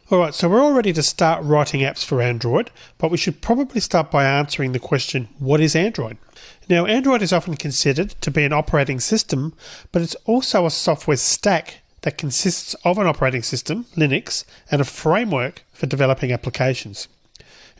Alright, so we're all ready to start writing apps for Android, but we should probably start by answering the question, what is Android? Now, Android is often considered to be an operating system, but it's also a software stack that consists of an operating system, Linux, and a framework for developing applications.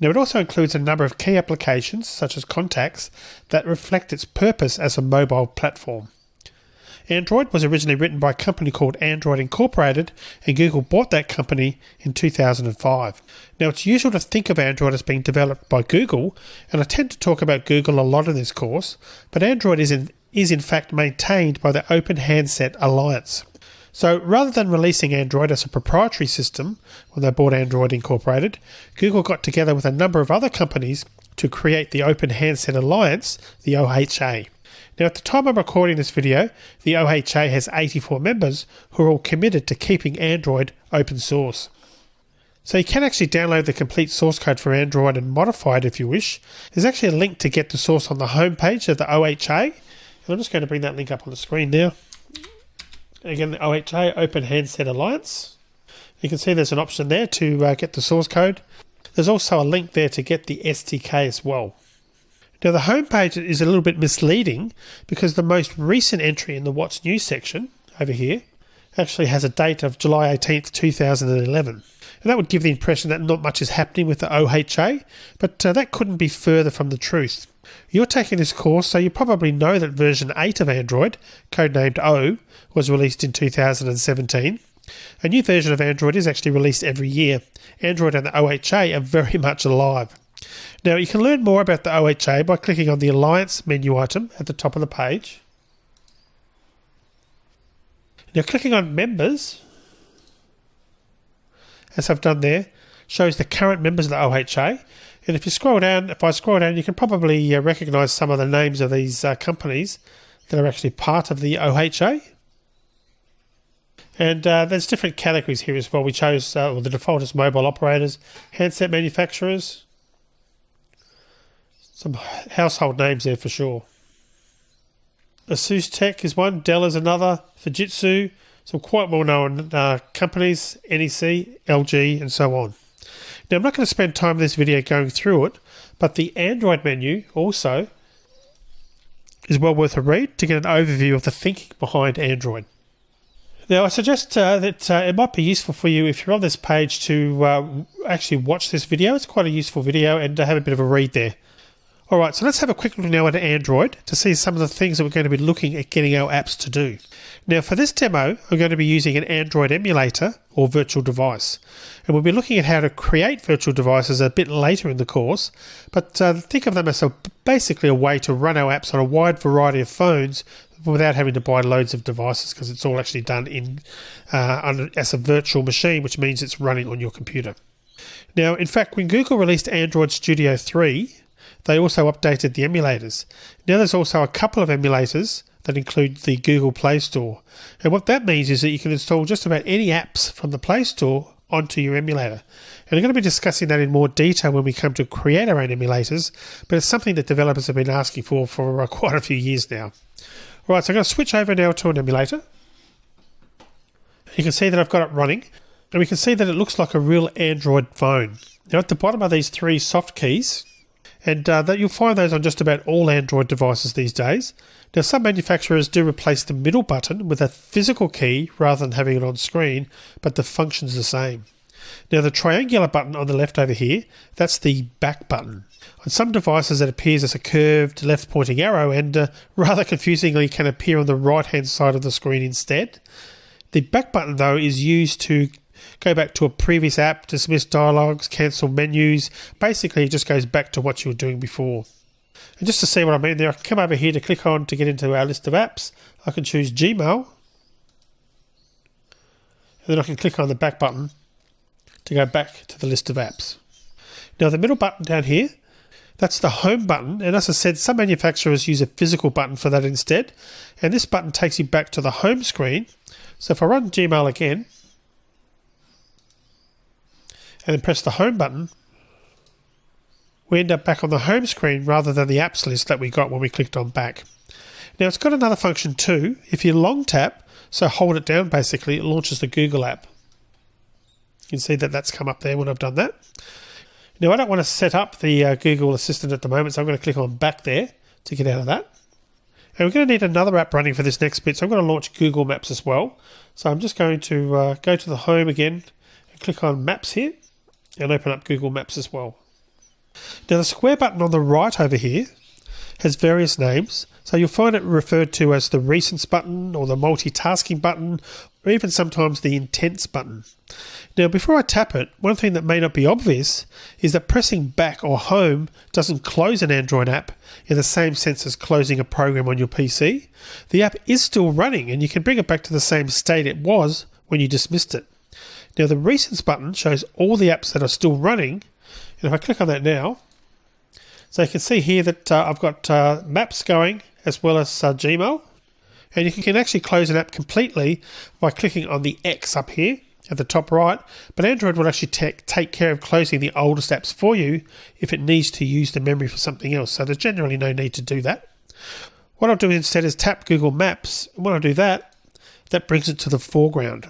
Now, it also includes a number of key applications, such as contacts, that reflect its purpose as a mobile platform. Android was originally written by a company called Android Incorporated, and Google bought that company in 2005. Now, it's usual to think of Android as being developed by Google, and I tend to talk about Google a lot in this course, but Android is in fact maintained by the Open Handset Alliance. So rather than releasing Android as a proprietary system when they bought Android Incorporated, Google got together with a number of other companies to create the Open Handset Alliance, the OHA. Now, at the time I'm recording this video, the OHA has 84 members who are all committed to keeping Android open source. So you can actually download the complete source code for Android and modify it if you wish. There's actually a link to get the source on the homepage of the OHA. And I'm just going to bring that link up on the screen now. Again, the OHA, Open Handset Alliance. You can see there's an option there to get the source code. There's also a link there to get the SDK as well. Now, the homepage is a little bit misleading because the most recent entry in the What's New section over here actually has a date of July 18th, 2011. And that would give the impression that not much is happening with the OHA, but that couldn't be further from the truth. You're taking this course, so you probably know that version 8 of Android, codenamed O, was released in 2017. A new version of Android is actually released every year. Android and the OHA are very much alive. Now, you can learn more about the OHA by clicking on the Alliance menu item at the top of the page. Now, clicking on Members, as I've done there, shows the current members of the OHA. And if I scroll down, you can probably recognise some of the names of these companies that are actually part of the OHA. And there's different categories here as well. We chose the default is mobile operators, handset manufacturers. Some household names there for sure. Asus Tech is one, Dell is another, Fujitsu, some quite well-known companies, NEC, LG, and so on. Now, I'm not going to spend time in this video going through it, but the Android menu also is well worth a read to get an overview of the thinking behind Android. Now, I suggest that it might be useful for you if you're on this page to actually watch this video. It's quite a useful video and have a bit of a read there. Alright, so let's have a quick look now at Android to see some of the things that we're going to be looking at getting our apps to do. Now, for this demo, I'm going to be using an Android emulator or virtual device. And we'll be looking at how to create virtual devices a bit later in the course, but think of them as basically a way to run our apps on a wide variety of phones without having to buy loads of devices, because it's all actually done as a virtual machine, which means it's running on your computer. Now, in fact, when Google released Android Studio 3, they also updated the emulators. Now there's also a couple of emulators that include the Google Play Store. And what that means is that you can install just about any apps from the Play Store onto your emulator. And I'm going to be discussing that in more detail when we come to create our own emulators, but it's something that developers have been asking for quite a few years now. Alright, so I'm going to switch over now to an emulator. You can see that I've got it running, and we can see that it looks like a real Android phone. Now at the bottom are these three soft keys, and that you'll find those on just about all Android devices these days. Now, some manufacturers do replace the middle button with a physical key rather than having it on screen, but the function's the same. Now, the triangular button on the left over here, that's the back button. On some devices it appears as a curved left-pointing arrow and rather confusingly can appear on the right-hand side of the screen instead. The back button, though, is used to go back to a previous app, dismiss dialogues, cancel menus. Basically, it just goes back to what you were doing before. And just to see what I mean there, I can come over here to click on to get into our list of apps. I can choose Gmail. And then I can click on the back button to go back to the list of apps. Now, the middle button down here, that's the home button. And as I said, some manufacturers use a physical button for that instead. And this button takes you back to the home screen. So if I run Gmail again, and then press the home button, we end up back on the home screen rather than the apps list that we got when we clicked on back. Now, it's got another function too. If you long tap, so hold it down basically, it launches the Google app. You can see that that's come up there when I've done that. Now I don't want to set up the Google Assistant at the moment, so I'm going to click on back there to get out of that. And we're going to need another app running for this next bit, so I'm going to launch Google Maps as well. So I'm just going to go to the home again and click on Maps here and open up Google Maps as well. Now the square button on the right over here has various names, so you'll find it referred to as the Recents button or the Multitasking button, or even sometimes the Intents button. Now before I tap it, one thing that may not be obvious is that pressing back or home doesn't close an Android app in the same sense as closing a program on your PC. The app is still running and you can bring it back to the same state it was when you dismissed it. Now the Recents button shows all the apps that are still running, and if I click on that now, so you can see here that I've got Maps going as well as Gmail, and you can actually close an app completely by clicking on the X up here at the top right, but Android will actually take care of closing the oldest apps for you if it needs to use the memory for something else, so there's generally no need to do that. What I'll do instead is tap Google Maps, and when I do that, that brings it to the foreground.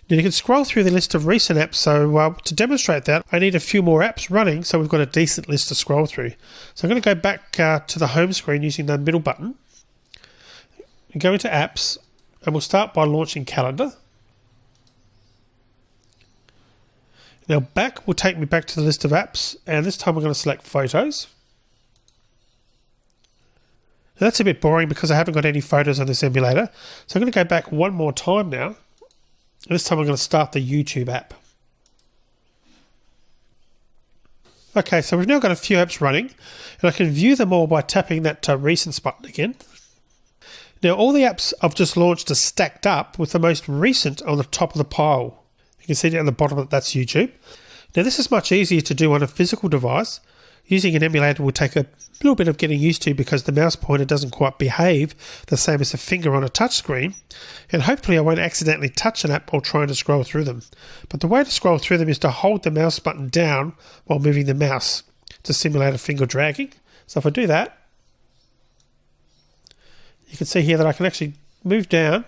Now you can scroll through the list of recent apps, so to demonstrate that I need a few more apps running so we've got a decent list to scroll through. So I'm going to go back to the home screen using the middle button and go into apps, and we'll start by launching Calendar. Now back will take me back to the list of apps, and this time we're going to select Photos. Now that's a bit boring because I haven't got any photos on this emulator, so I'm going to go back one more time now. This time I'm going to start the YouTube app. Okay, so we've now got a few apps running, and I can view them all by tapping that Recents button again. Now all the apps I've just launched are stacked up with the most recent on the top of the pile. You can see down the bottom that that's YouTube. Now this is much easier to do on a physical device. Using an emulator will take a little bit of getting used to because the mouse pointer doesn't quite behave the same as a finger on a touchscreen, and hopefully I won't accidentally touch an app while trying to scroll through them. But the way to scroll through them is to hold the mouse button down while moving the mouse to simulate a finger dragging. So if I do that, you can see here that I can actually move down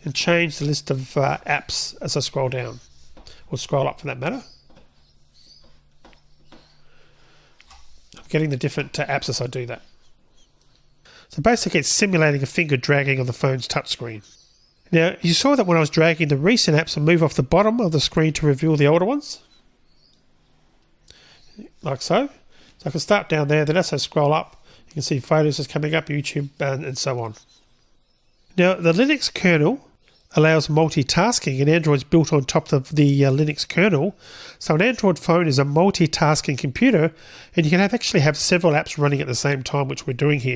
and change the list of apps as I scroll down, or scroll up for that matter. Getting the different apps as I do that. So basically it's simulating a finger dragging on the phone's touchscreen. Now you saw that when I was dragging the recent apps and move off the bottom of the screen to reveal the older ones. Like so. So I can start down there, then as I scroll up, you can see photos is coming up, YouTube, and so on. Now the Linux kernel allows multitasking, and Android's built on top of the Linux kernel. So an Android phone is a multitasking computer, and you can actually have several apps running at the same time, which we're doing here.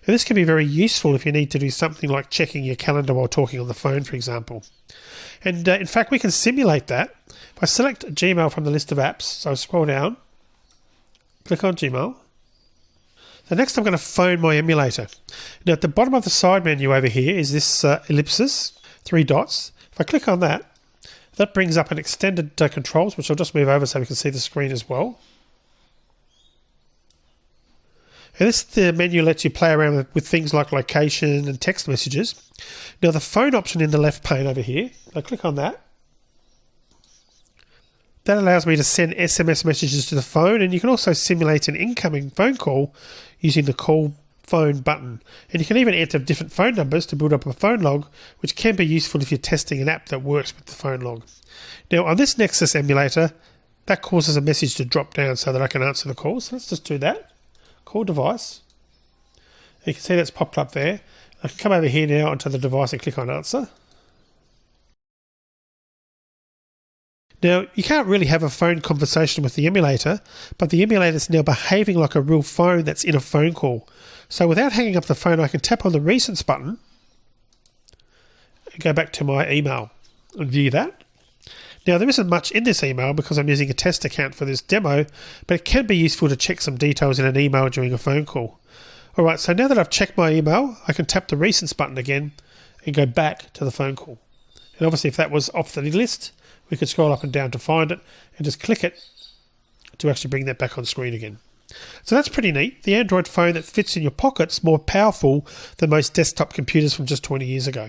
And this can be very useful if you need to do something like checking your calendar while talking on the phone, for example. And in fact, we can simulate that. If I select Gmail from the list of apps, so I scroll down, click on Gmail. So next I'm going to phone my emulator. Now at the bottom of the side menu over here is this ellipsis, 3 dots. If I click on that, that brings up an extended controls, which I'll just move over so we can see the screen as well. And this menu lets you play around with things like location and text messages. Now the phone option in the left pane over here, I click on that. That allows me to send SMS messages to the phone, and you can also simulate an incoming phone call using the call phone button. And you can even enter different phone numbers to build up a phone log, which can be useful if you're testing an app that works with the phone log. Now on this Nexus emulator, that causes a message to drop down so that I can answer the call. So let's just do that. Call device. And you can see that's popped up there. I can come over here now onto the device and click on answer. Now, you can't really have a phone conversation with the emulator, but the emulator is now behaving like a real phone that's in a phone call. So without hanging up the phone, I can tap on the Recents button and go back to my email and view that. Now, there isn't much in this email because I'm using a test account for this demo, but it can be useful to check some details in an email during a phone call. Alright, so now that I've checked my email, I can tap the Recents button again and go back to the phone call. And obviously if that was off the list, we could scroll up and down to find it and just click it to actually bring that back on screen again. So that's pretty neat. The Android phone that fits in your pocket's more powerful than most desktop computers from just 20 years ago.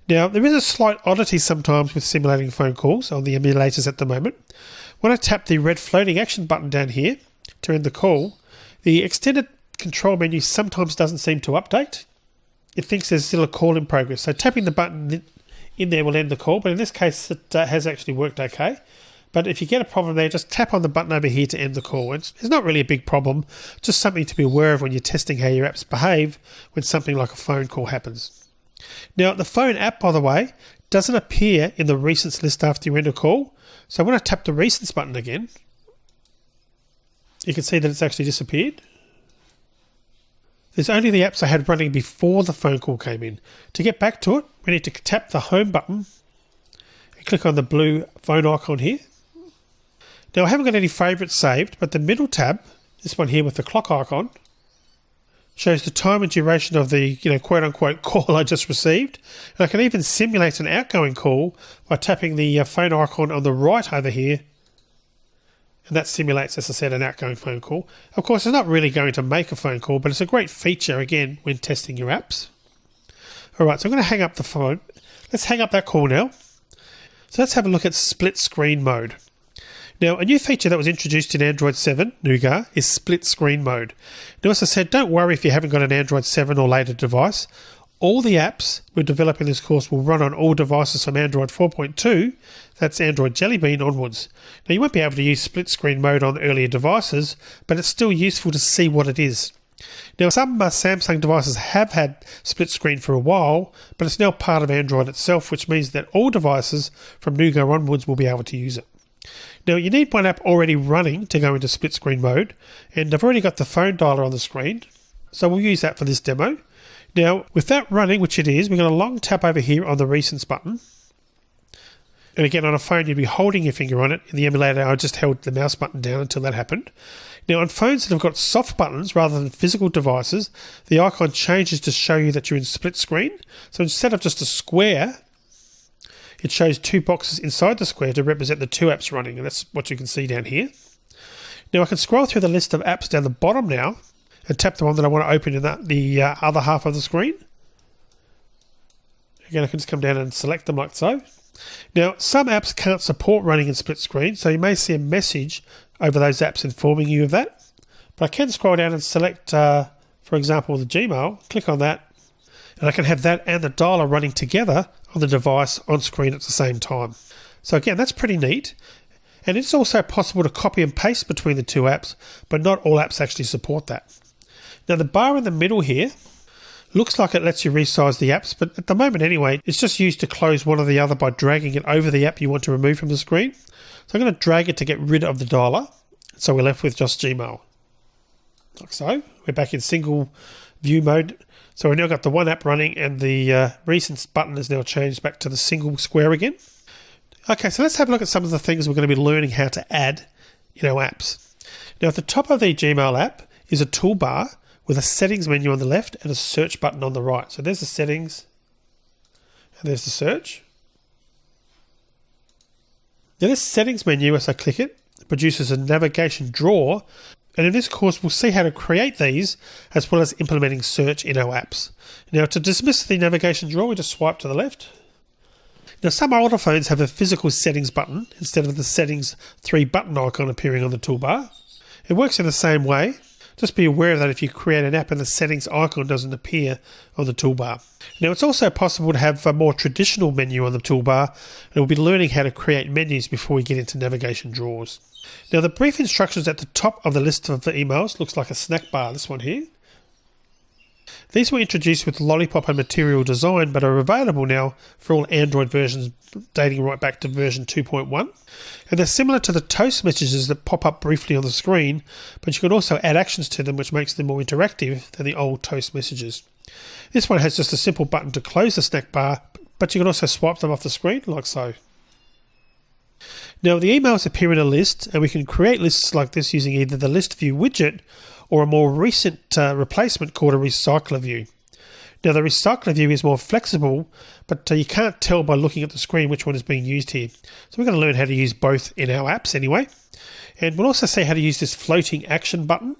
Now, there is a slight oddity sometimes with simulating phone calls on the emulators at the moment. When I tap the red floating action button down here to end the call, the extended control menu sometimes doesn't seem to update. It thinks there's still a call in progress. So tapping the button in there will end the call, but in this case it has actually worked okay. But if you get a problem there, just tap on the button over here to end the call. It's not really a big problem, just something to be aware of when you're testing how your apps behave when something like a phone call happens. Now, the phone app, by the way, doesn't appear in the recents list after you end a call. So when I tap the recents button again, you can see that it's actually disappeared. There's only the apps I had running before the phone call came in. To get back to it, we need to tap the home button and click on the blue phone icon here. Now, I haven't got any favourites saved, but the middle tab, this one here with the clock icon, shows the time and duration of the quote-unquote call I just received. And I can even simulate an outgoing call by tapping the phone icon on the right over here. And that simulates, as I said, an outgoing phone call. Of course, it's not really going to make a phone call, but it's a great feature, again, when testing your apps. Alright, so I'm going to hang up the phone. Let's hang up that call now. So let's have a look at split screen mode. Now, a new feature that was introduced in Android 7, Nougat, is split screen mode. Now, as I said, don't worry if you haven't got an Android 7 or later device. All the apps we're developing this course will run on all devices from Android 4.2, that's Android Jelly Bean onwards. Now, you won't be able to use split screen mode on earlier devices, but it's still useful to see what it is. Now, some Samsung devices have had split screen for a while, but it's now part of Android itself, which means that all devices from Nougat onwards will be able to use it. Now, you need one app already running to go into split screen mode, and I've already got the phone dialer on the screen, so we'll use that for this demo. Now, with that running, which it is, we're going to long tap over here on the recents button. And again, on a phone, you'd be holding your finger on it. In the emulator, I just held the mouse button down until that happened. Now, on phones that have got soft buttons rather than physical devices, the icon changes to show you that you're in split screen. So instead of just a square, it shows two boxes inside the square to represent the two apps running, and that's what you can see down here. Now, I can scroll through the list of apps down the bottom now and tap the one that I want to open in the other half of the screen. Again, I can just come down and select them like so. Now, some apps can't support running in split screen, so you may see a message over those apps informing you of that. But I can scroll down and select, for example, the Gmail, click on that, and I can have that and the dialer running together on the device on screen at the same time. So again, that's pretty neat. And it's also possible to copy and paste between the two apps, but not all apps actually support that. Now, the bar in the middle here looks like it lets you resize the apps, but at the moment anyway, it's just used to close one or the other by dragging it over the app you want to remove from the screen. So I'm going to drag it to get rid of the dialer, so we're left with just Gmail. Like so. We're back in single view mode. So we've now got the one app running, and the recents button is now changed back to the single square again. Okay, so let's have a look at some of the things we're going to be learning how to add in our apps. Now, at the top of the Gmail app is a toolbar with a settings menu on the left and a search button on the right. So there's the settings and there's the search. Now, this settings menu, as I click it, produces a navigation drawer. And in this course, we'll see how to create these as well as implementing search in our apps. Now, to dismiss the navigation drawer, we just swipe to the left. Now, some older phones have a physical settings button instead of the settings 3 button icon appearing on the toolbar. It works in the same way. Just be aware that if you create an app and the settings icon doesn't appear on the toolbar. Now, it's also possible to have a more traditional menu on the toolbar, and we'll be learning how to create menus before we get into navigation drawers. Now, the brief instructions at the top of the list of the emails looks like a snack bar, this one here. These were introduced with Lollipop and Material Design, but are available now for all Android versions dating right back to version 2.1. And they're similar to the toast messages that pop up briefly on the screen, but you can also add actions to them, which makes them more interactive than the old toast messages. This one has just a simple button to close the snack bar, but you can also swipe them off the screen like so. Now, the emails appear in a list, and we can create lists like this using either the list view widget or a more recent replacement called a recycler view. Now, the recycler view is more flexible, but you can't tell by looking at the screen which one is being used here. So we're going to learn how to use both in our apps anyway. And we'll also see how to use this floating action button.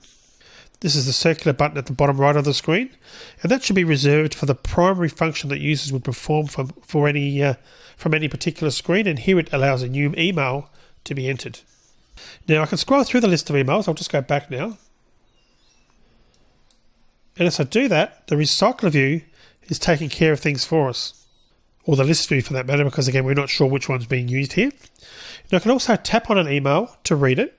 This is the circular button at the bottom right of the screen, and that should be reserved for the primary function that users would perform from any particular screen, and here it allows a new email to be entered. Now I can scroll through the list of emails. I'll just go back now. And as I do that, the recycler view is taking care of things for us, or the list view for that matter, because again we're not sure which one's being used here. Now I can also tap on an email to read it.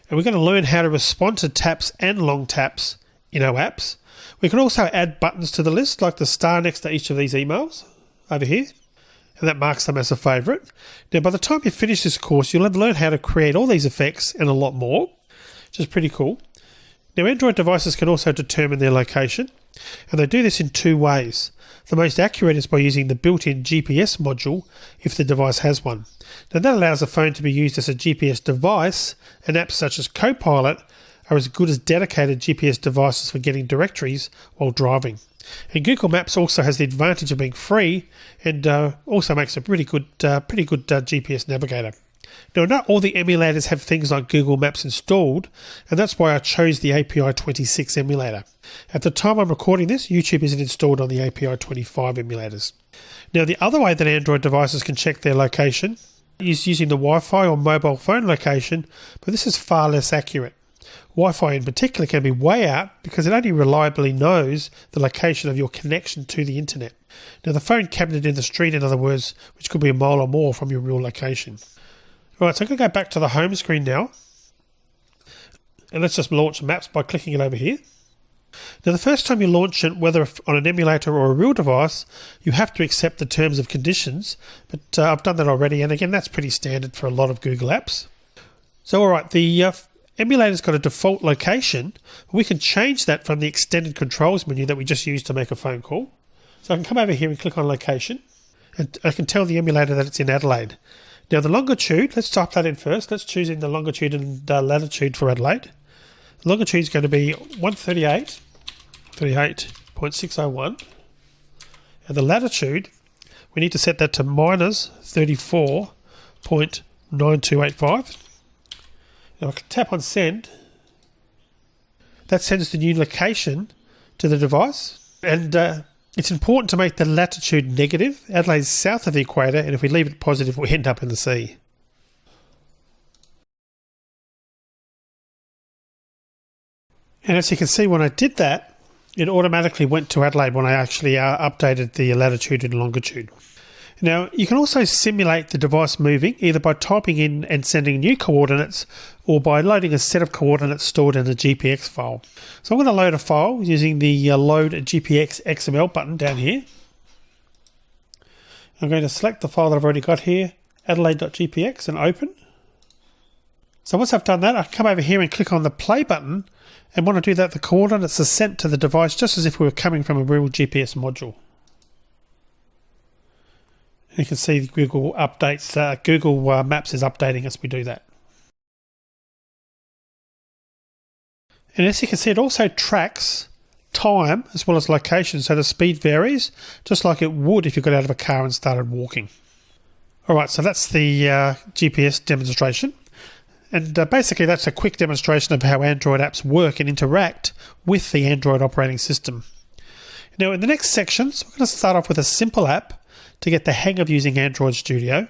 And we're going to learn how to respond to taps and long taps in our apps. We can also add buttons to the list, like the star next to each of these emails over here, and that marks them as a favourite. Now by the time you finish this course, you'll have learned how to create all these effects and a lot more, which is pretty cool. Now Android devices can also determine their location, and they do this in two ways. The most accurate is by using the built-in GPS module if the device has one. Now that allows the phone to be used as a GPS device, and apps such as Copilot are as good as dedicated GPS devices for getting directories while driving. And Google Maps also has the advantage of being free, and also makes a pretty good GPS navigator. Now, not all the emulators have things like Google Maps installed, and that's why I chose the API 26 emulator. At the time I'm recording this, YouTube isn't installed on the API 25 emulators. Now, the other way that Android devices can check their location is using the Wi-Fi or mobile phone location, but this is far less accurate. Wi-Fi in particular can be way out because it only reliably knows the location of your connection to the internet. Now, the phone cabinet in the street, in other words, which could be a mile or more from your real location. Right, so I'm going to go back to the home screen now, and let's just launch Maps by clicking it over here. Now the first time you launch it, whether on an emulator or a real device, you have to accept the terms and conditions, but I've done that already, and again that's pretty standard for a lot of Google apps. So alright, the emulator's got a default location. We can change that from the extended controls menu that we just used to make a phone call. So I can come over here and click on location, and I can tell the emulator that it's in Adelaide. Now the longitude, let's type that in first. Let's choose in the longitude and latitude for Adelaide. The longitude is going to be 138.601. And the latitude, we need to set that to minus 34.9285. Now I can tap on send. That sends the new location to the device. And it's important to make the latitude negative. Adelaide's south of the equator, and if we leave it positive, we end up in the sea. And as you can see, when I did that, it automatically went to Adelaide when I actually updated the latitude and longitude. Now, you can also simulate the device moving either by typing in and sending new coordinates or by loading a set of coordinates stored in a GPX file. So I'm going to load a file using the Load GPX XML button down here. I'm going to select the file that I've already got here, adelaide.gpx, and open. So once I've done that, I come over here and click on the play button, and when I do that, the coordinates are sent to the device just as if we were coming from a real GPS module. You can see Google updates. Google Maps is updating as we do that. And as you can see, it also tracks time as well as location, so the speed varies, just like it would if you got out of a car and started walking. Alright, so that's the GPS demonstration. And basically that's a quick demonstration of how Android apps work and interact with the Android operating system. Now in the next sections, we're going to start off with a simple app to get the hang of using Android Studio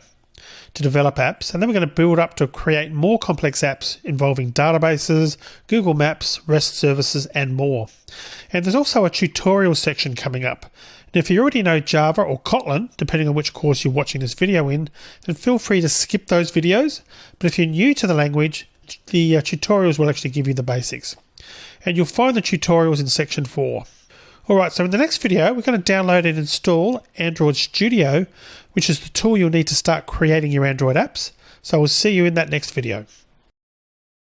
to develop apps, and then we're going to build up to create more complex apps involving databases, Google Maps, REST services, and more. And there's also a tutorial section coming up. Now, if you already know Java or Kotlin, depending on which course you're watching this video in, then feel free to skip those videos. But if you're new to the language, the tutorials will actually give you the basics. And you'll find the tutorials in section 4. Alright, so in the next video, we're going to download and install Android Studio, which is the tool you'll need to start creating your Android apps. So we'll see you in that next video.